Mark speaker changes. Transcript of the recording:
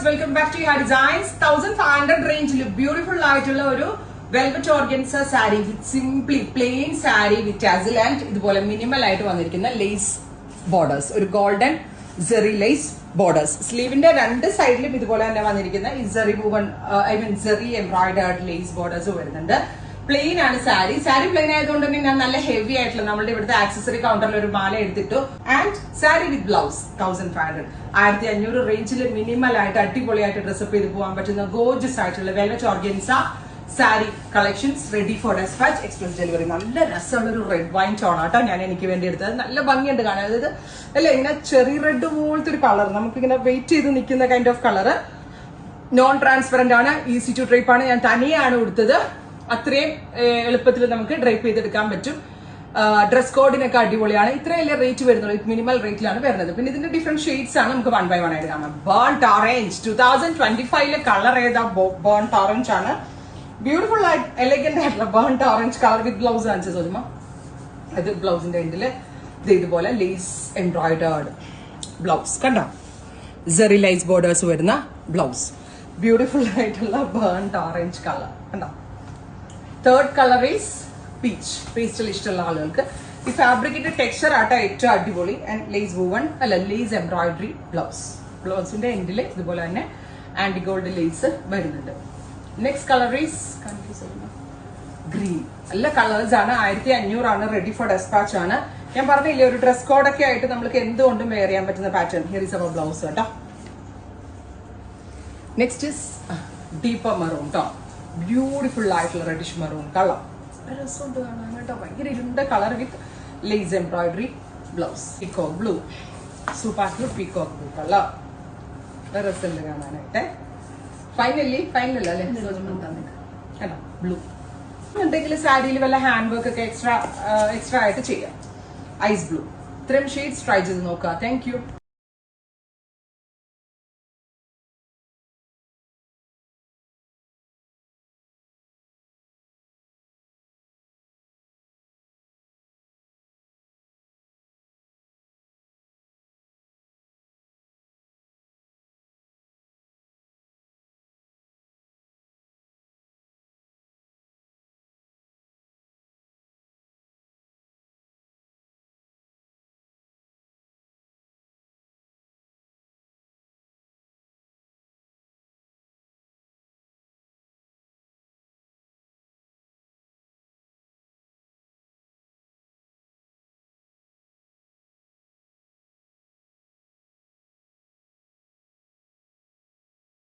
Speaker 1: Welcome back to ഹാ designs. 1500 റേഞ്ചിൽ beautiful ആയിട്ടുള്ള ഒരു velvet organza sari with simply plain sari with tassel and ഇതുപോലെ മിനിമൽ ആയിട്ട് വന്നിരിക്കുന്ന ലേസ് ബോർഡേഴ്സ്, ഒരു ഗോൾഡൻ ജെറി ലേസ് ബോർഡേഴ്സ്. സ്ലീവിന്റെ രണ്ട് സൈഡിലും ഇതുപോലെ തന്നെ വന്നിരിക്കുന്ന ഈ zari woven zari embroidered lace borders വരുന്നുണ്ട്. പ്ലെയിൻ ആണ് സാരി. സാരി പ്ലെയിൻ ആയതുകൊണ്ട് തന്നെ ഞാൻ നല്ല ഹെവി ആയിട്ടുള്ള നമ്മുടെ ഇവിടുത്തെ ആക്സസറി കൗണ്ടറിൽ ഒരു മാല എടുത്തിട്ടു. ആൻഡ് സാരി വിത്ത് ബ്ലൗസ് 1500 1500 റേഞ്ചിൽ മിനിമൽ ആയിട്ട് അടിപൊളിയായിട്ട് ഡ്രസ്സപ്പ് ചെയ്ത് പോകാൻ പറ്റുന്ന ഗോർജസ് ആയിട്ടുള്ള velvet organza sari collections ready for dispatch, express delivery. നല്ല രസമുള്ള ഒരു റെഡ് വൈൻ ടോൺ ആട്ടോ ഞാൻ എനിക്ക് വേണ്ടി എടുത്തത്. നല്ല ഭംഗിയുണ്ട് കാണാൻ. അതായത് അല്ലെ ഇങ്ങനെ ചെറി റെഡ് പോലത്തെ ഒരു കളർ, നമുക്കിങ്ങനെ വെയിറ്റ് ചെയ്ത് നിൽക്കുന്ന kind of colour. Non transparent ആണ്, ഈസി ടു ഡ്രൈപ്പ് ആണ്. ഞാൻ തനിയാണ് കൊടുത്തത്. അത്രയും എളുപ്പത്തിൽ നമുക്ക് ഡ്രൈപ്പ് ചെയ്തെടുക്കാൻ പറ്റും. ഡ്രസ് കോഡിനൊക്കെ അടിപൊളിയാണ്. ഇത്രയല്ലേ റേറ്റ് വരുന്നുള്ളൂ, മിനിമൽ റേറ്റിലാണ് വരുന്നത്. പിന്നെ ഇതിന്റെ ഡിഫറെന്റ് ഷെയ്ഡ്സ് ആണ് നമുക്ക് 1 by 1 ആയിട്ട് കാണാം. ബേൺഡ് ഓറഞ്ച് 2025 കളർ ഏതാ? ബേൺഡ് ഓറഞ്ച് ആണ്. ബ്യൂട്ടിഫുൾ ആയിട്ട് എലഗന്റ് ആയിട്ടുള്ള burnt orange colour with blouse കാണിച്ചു തോന്നുമ്പോ ഇത് ബ്ലൗസിന്റെ എൻഡില് ഇതുപോലെ ലേസ് എംബ്രോയിഡേർഡ് ബ്ലൗസ് കണ്ടോ, ജെറി ലൈസ് ബോർഡേഴ്സ് വരുന്ന ബ്ലൗസ്. ബ്യൂട്ടിഫുൾ ആയിട്ടുള്ള ബേൺഡ് ഓറഞ്ച് കളർ കണ്ടോ. Third colour is peach. Pastel ഇഷ്ടമുള്ള ആളുകൾക്ക് ഈ ഫാബ്രിക്കിന്റെ ടെക്സ്ചർ ആട്ടോ ഏറ്റവും അടിപൊളി. And lace woven lace embroidery blouse. ബ്ലൗസിന്റെ എൻഡിൽ ഇതുപോലെ തന്നെ ആന്റി ഗോൾഡ് ലേസ് വരുന്നുണ്ട്. Next colour is green. നല്ല കളേഴ്സ് ആണ്. 1500 ആണ്. റെഡി ഫോർ ഡെസ്പാച്ച് ആണ്. ഞാൻ പറഞ്ഞില്ലേ ഒരു ഡ്രസ് കോഡൊക്കെ ആയിട്ട് നമുക്ക് എന്തുകൊണ്ടും വെയർ ചെയ്യാൻ പറ്റുന്ന pattern. Here is our blouse കേട്ടോ. നെക്സ്റ്റ് ഇസ് ഡീപ്പർ മെറൂൺ കേട്ടോ. ബ്യൂട്ടിഫുൾ ആയിട്ടുള്ള റെഡിഷ് മെറൂൺ കളർ. രസമുണ്ട് കാണാൻ കേട്ടോ. ഭയങ്കര ഇരുണ്ട colour with lace embroidery blouse. Peacock blue, super peacock blue colour. രസമുണ്ട് കാണാനായിട്ട്. ഫൈനലി അല്ലേ കേട്ടോ ബ്ലൂ. ഉണ്ടെങ്കിൽ സാരിയിൽ വല്ല ഹാൻഡ് വർക്ക് ഒക്കെ എക്സ്ട്രാ ആയിട്ട് ചെയ്യാം. Ice blue. ഇത്രയും ഷെയ്ഡ്സ് ട്രൈ ചെയ്ത് നോക്കുക. Thank U.